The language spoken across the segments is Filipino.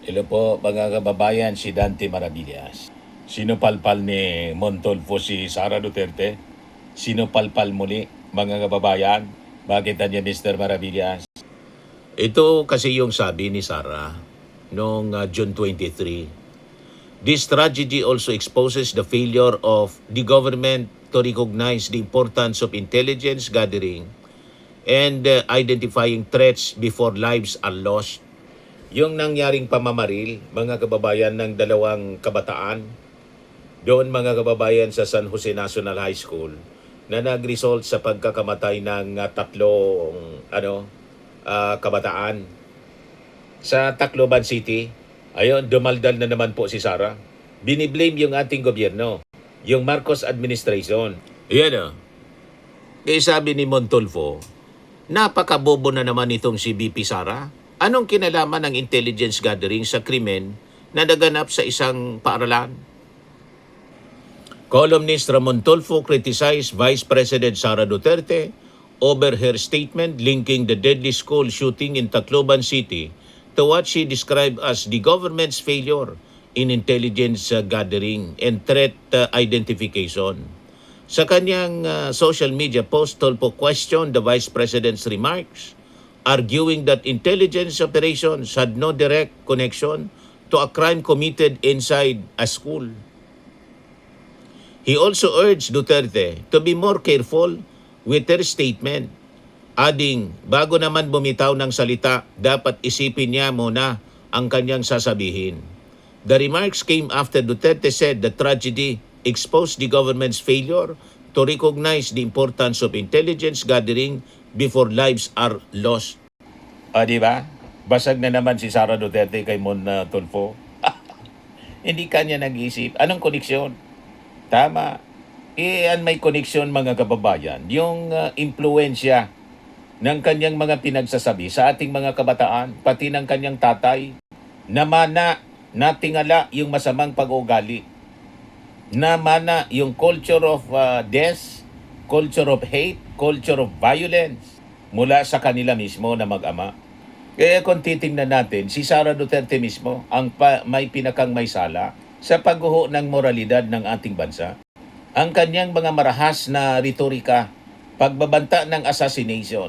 Hello po mga kababayan, si Dante Maravillas. Sinupalpal ni Montolfo si Sara Duterte? Sinupalpal muli mga kababayan? Bakit niya Mr. Maravillas? Ito kasi yung sabi ni Sara noong June 23. This tragedy also exposes the failure of the government to recognize the importance of intelligence gathering and identifying threats before lives are lost. Yung nangyaring pamamaril, mga kababayan, ng dalawang kabataan, doon mga kababayan sa San Jose National High School, na nag-result sa pagkakamatay ng tatlong kabataan sa Tacloban City. Ayun, dumaldal na naman po si Sara. Biniblame yung ating gobyerno, yung Marcos administration. Yan o. Kaya sabi ni Montolfo, napakabobo na naman itong si BP Sara. Anong kinalaman ng intelligence gathering sa krimen na naganap sa isang paaralan? Columnist Ramon Tulfo criticized Vice President Sara Duterte over her statement linking the deadly school shooting in Tacloban City to what she described as the government's failure in intelligence gathering and threat identification. Sa kanyang social media post, Tulfo questioned the Vice President's remarks, arguing that intelligence operations had no direct connection to a crime committed inside a school. He also urged Duterte to be more careful with her statement, adding, bago naman bumitaw ng salita, dapat isipin niya muna ang kanyang sasabihin. The remarks came after Duterte said the tragedy exposed the government's failure to recognize the importance of intelligence gathering before lives are lost. Di ba? Basag na naman si Sara Duterte kay Tulfo. Hindi kanya nag-isip. Anong koneksyon? Tama. May koneksyon mga kababayan. Yung impluensya ng kanyang mga pinagsasabi sa ating mga kabataan, pati ng kanyang tatay, namana, natingala yung masamang pag-ugali. Namana yung culture of death, culture of hate, culture of violence mula sa kanila mismo na mag-ama. Kaya kung titingnan natin, si Sara Duterte mismo ang may pinakang may sala sa pagguho ng moralidad ng ating bansa. Ang kanyang mga marahas na retorika, pagbabanta ng assassination,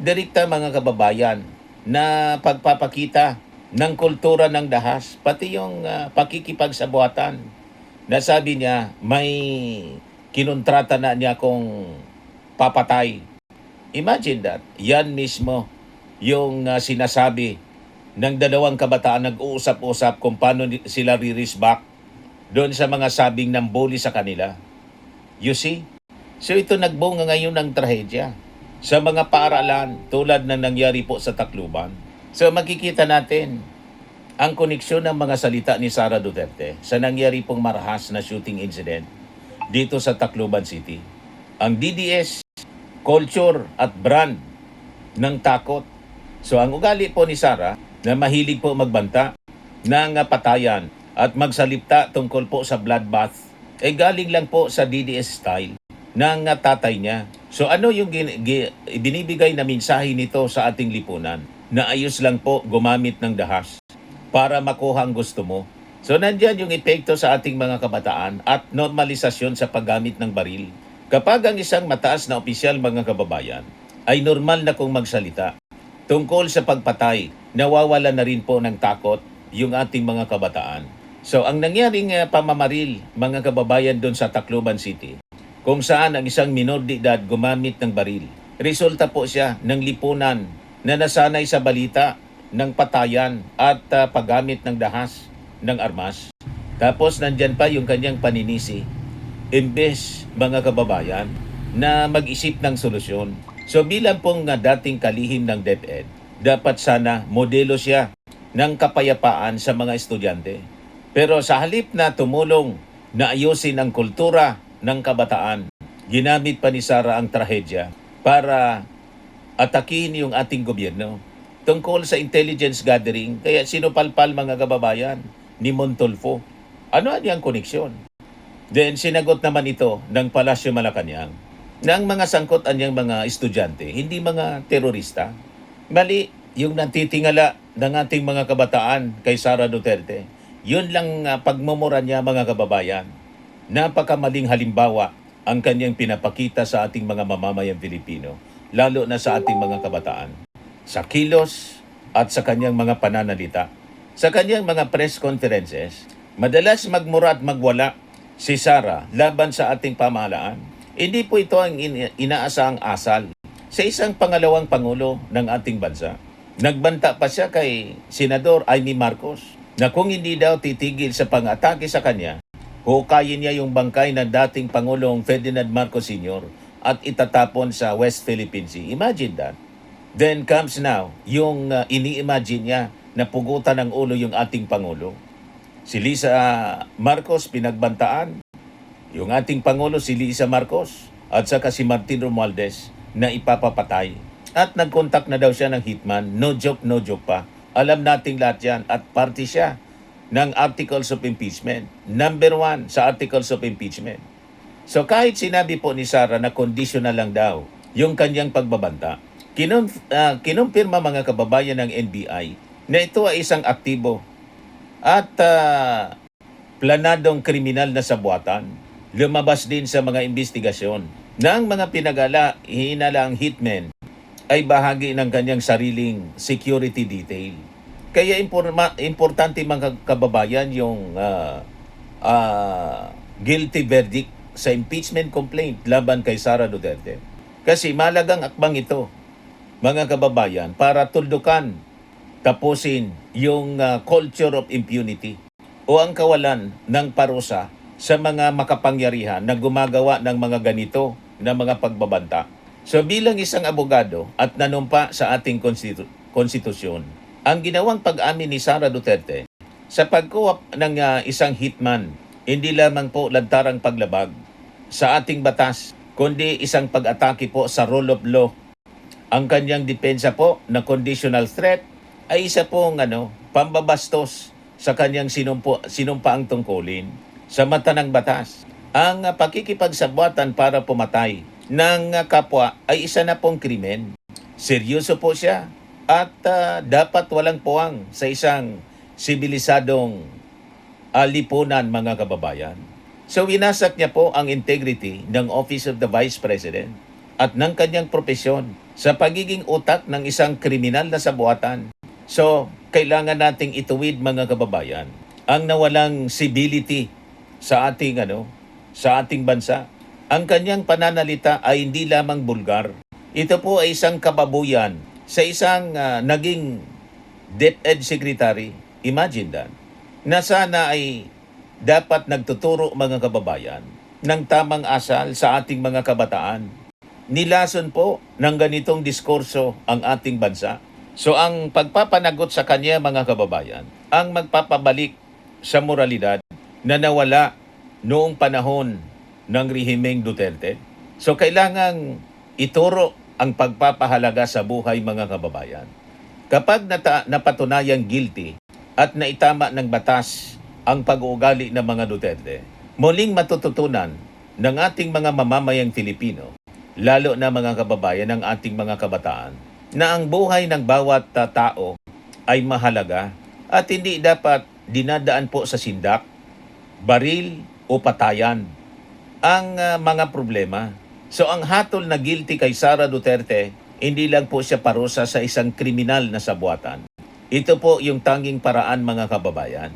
direkta mga kababayan na pagpapakita ng kultura ng dahas, pati yung pakikipagsabuatan na sabi niya may kinontrata na niya kung papatay. Imagine that. Yan mismo yung sinasabi ng dalawang kabataan nag-uusap-usap kung paano sila re-respect doon sa mga sabing ng bully sa kanila. You see? So ito nagbunga ngayon ng trahedya sa mga paaralan tulad na nangyari po sa Tacloban. So makikita natin ang koneksyon ng mga salita ni Sara Duterte sa nangyari pong marahas na shooting incident dito sa Tacloban City. Ang DDS, culture at brand ng takot. So ang ugali po ni Sara na mahilig po magbanta ng patayan at magsalita tungkol po sa bloodbath galing lang po sa DDS style ng tatay niya. So ano yung binibigay na mensahe nito sa ating lipunan? Na ayos lang po gumamit ng dahas para makuha ang gusto mo. So nandyan yung epekto sa ating mga kabataan at normalisasyon sa paggamit ng baril. Kapag ang isang mataas na opisyal mga kababayan ay normal na kung magsalita tungkol sa pagpatay, nawawala na rin po ng takot yung ating mga kabataan. So ang nangyaring pamamaril mga kababayan doon sa Tacloban City, kung saan ang isang minor de edad gumamit ng baril, resulta po siya ng lipunan na nasanay sa balita ng patayan at paggamit ng dahas ng armas. Tapos nandyan pa yung kanyang paninisi. Imbes mga kababayan na mag-isip ng solusyon. So bilang pong dating kalihim ng DepEd, dapat sana modelo siya ng kapayapaan sa mga estudyante. Pero sa halip na tumulong na ayusin ang kultura ng kabataan, ginamit pa ni Sara ang trahedya para atakin yung ating gobyerno tungkol sa intelligence gathering. Kaya sinupalpal mga kababayan ni Montolfo. Ano ang koneksyon? Then sinagot naman ito ng Palasyo Malacanang ng mga sangkot anyang mga estudyante, hindi mga terorista. Mali, yung natitingala ng ating mga kabataan kay Sara Duterte. Yun lang pagmumura niya, mga kababayan. Napakamaling halimbawa ang kanyang pinapakita sa ating mga mamamayang Pilipino, lalo na sa ating mga kabataan. Sa kilos at sa kanyang mga pananalita. Sa kanyang mga press conferences, madalas magmura at magwala si Sara laban sa ating pamahalaan. Hindi po ito ang inaasahang asal sa isang pangalawang pangulo ng ating bansa. Nagbanta pa siya kay Senador Amy Marcos na kung hindi daw titigil sa pang-atake sa kanya, hukayin niya yung bangkay ng dating Pangulong Ferdinand Marcos Sr. at itatapon sa West Philippine Sea. Imagine that. Then comes now yung ini-imagine niya na pugutan ng ulo yung ating Pangulo. Si Lisa Marcos pinagbantaan, yung ating Pangulo si Lisa Marcos at saka si Martin Romualdez na ipapapatay. At nag-contact na daw siya ng hitman. No joke pa. Alam nating lahat yan at party siya ng Articles of Impeachment. Number 1 sa Articles of Impeachment. So kahit sinabi po ni Sara na conditional lang daw yung kanyang pagbabanta, kinumpirma mga kababayan ng NBI na ito ay isang aktibo at planadong kriminal na sabuatan. Lumabas din sa mga investigasyon na ang mga hinalaang hitmen ay bahagi ng kanyang sariling security detail. Kaya importante mga kababayan yung guilty verdict sa impeachment complaint laban kay Sara Duterte. Kasi malagang akbang ito, mga kababayan, para tuldukan, tapusin yung culture of impunity o ang kawalan ng parusa sa mga makapangyarihan na gumagawa ng mga ganito na mga pagbabanta. So bilang isang abogado at nanumpa sa ating konstitusyon, ang ginawang pag-amin ni Sara Duterte sa pagkuha ng isang hitman, hindi lamang po lantarang paglabag sa ating batas, kundi isang pag-atake po sa rule of law. Ang kanyang depensa po na conditional threat ay isa pong pambabastos sa kanyang sinumpaang tungkulin sa mata ng batas. Ang pakikipagsabuatan para pumatay ng kapwa ay isa na pong krimen. Seryoso po siya at dapat walang puwang sa isang sibilisadong lipunan, mga kababayan. So winasak niya po ang integrity ng Office of the Vice President at ng kanyang propesyon sa pagiging utak ng isang kriminal na sabuatan. So kailangan nating ituwid, mga kababayan, ang nawalang civility sa ating sa ating bansa. Ang kanyang pananalita ay hindi lamang bulgar. Ito po ay isang kababuyan sa isang naging DepEd Secretary. Imagine that. Na sana ay dapat nagtuturo, mga kababayan, ng tamang asal sa ating mga kabataan. Nilason po ng ganitong diskurso ang ating bansa. So ang pagpapanagot sa kanya, mga kababayan, ang magpapabalik sa moralidad na nawala noong panahon ng rehimeng Duterte. So kailangang ituro ang pagpapahalaga sa buhay, mga kababayan. Kapag napatunayang guilty at naitama ng batas ang pag-uugali ng mga Duterte, muling matututunan ng ating mga mamamayang Filipino, lalo na mga kababayan ng ating mga kabataan, na ang buhay ng bawat tao ay mahalaga at hindi dapat dinadaan po sa sindak, baril o patayan ang mga problema. So ang hatol na guilty kay Sara Duterte, hindi lang po siya parusa sa isang kriminal na sabuatan. Ito po yung tanging paraan, mga kababayan,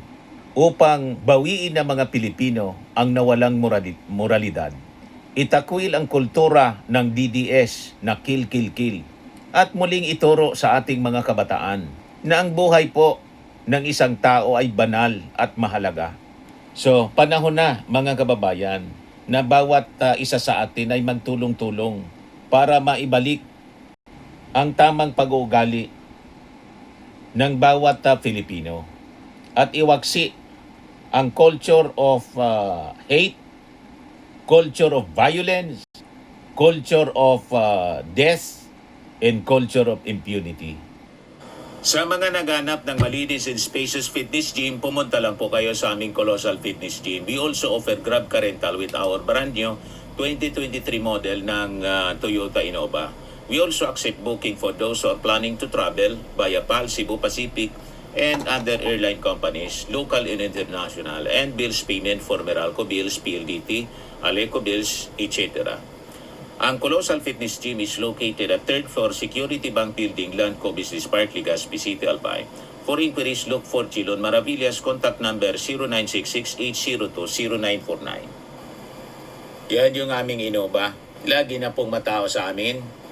upang bawiin ng mga Pilipino ang nawalang moralidad. Itakwil ang kultura ng DDS na kill, kill, kill. At muling ituro sa ating mga kabataan na ang buhay po ng isang tao ay banal at mahalaga. So panahon na, mga kababayan, na bawat isa sa atin ay magtulong-tulong para maibalik ang tamang pag-uugali ng bawat Filipino at iwaksi ang culture of hate, culture of violence, culture of death, and culture of impunity. Sa mga naghanap ng malinis and spacious fitness gym, pumunta lang po kayo sa aming Colossal Fitness Gym. We also offer Grab Car Rental with our brand new 2023 model ng Toyota Innova. We also accept booking for those who are planning to travel via PAL, Cebu Pacific, and other airline companies, local and international, and bills payment for Meralco bills, PLDT, Aleco bills, etc. Ang Colossal Fitness Gym is located at 3rd floor Security Bank Building, Landco Business Park, Legazpi City, Albay. For inquiries, look for Chilon Maravillas. Contact number 0966-802-0949. Yan yung aming Innova. Lagi na pong matao sa amin.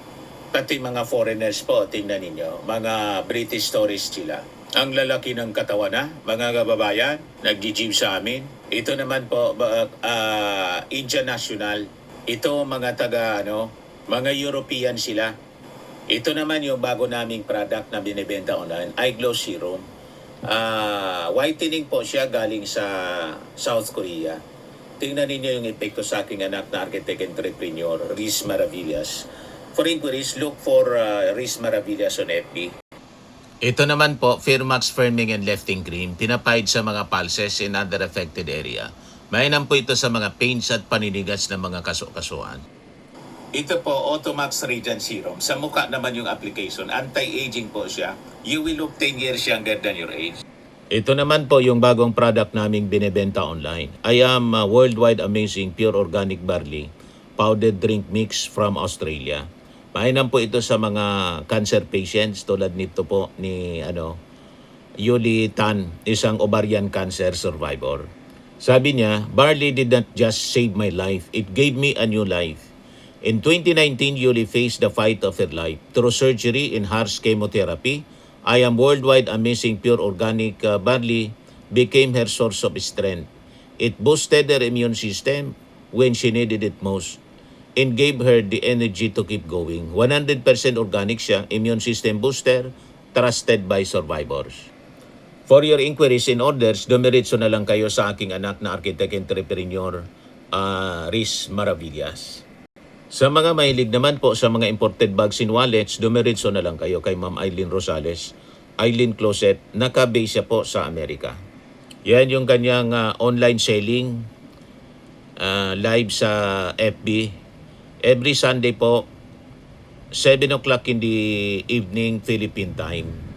Pati mga foreigners po, tingnan ninyo. Mga British tourists sila. Ang lalaki ng katawan na, mga kababayan, nag-gym sa amin. Ito naman po, Indian National. Ito mga mga European sila. Ito naman yung bago naming product na binibenta online, iGlow Serum. Whitening po siya galing sa South Korea. Tingnan ninyo yung epekto sa aking anak na architect entrepreneur, Riz Maravillas. For inquiries, look for Riz Maravillas on FB. Ito naman po, Firmax Firming and Lifting Cream, pinapahid sa mga pulses in other affected area. Mainam po ito sa mga pains at paninigas ng mga kaso-kasuan. Ito po, Automax Radiant Serum. Sa mukha naman yung application. Anti-aging po siya. You will look 10 years younger than your age. Ito naman po yung bagong product naming binebenta online. I am Worldwide Amazing Pure Organic Barley Powdered Drink Mix from Australia. Mainam po ito sa mga cancer patients tulad nito po ni Yuli Tan, isang ovarian cancer survivor. Sabi niya, barley did not just save my life, it gave me a new life. In 2019, Yuli faced the fight of her life. Through surgery and harsh chemotherapy, I am Worldwide Amazing Pure Organic Barley became her source of strength. It boosted her immune system when she needed it most and gave her the energy to keep going. 100% organic siya, immune system booster, trusted by survivors. For your inquiries and orders, dumiretso na lang kayo sa aking anak na architect entrepreneur, Riz Maravillas. Sa mga mahilig naman po sa mga imported bags and wallets, dumiretso na lang kayo kay Ma'am Eileen Rosales, Eileen Closet, naka-base siya po sa Amerika. Yan yung kanyang online selling, live sa FB. Every Sunday po, 7 o'clock in the evening Philippine time.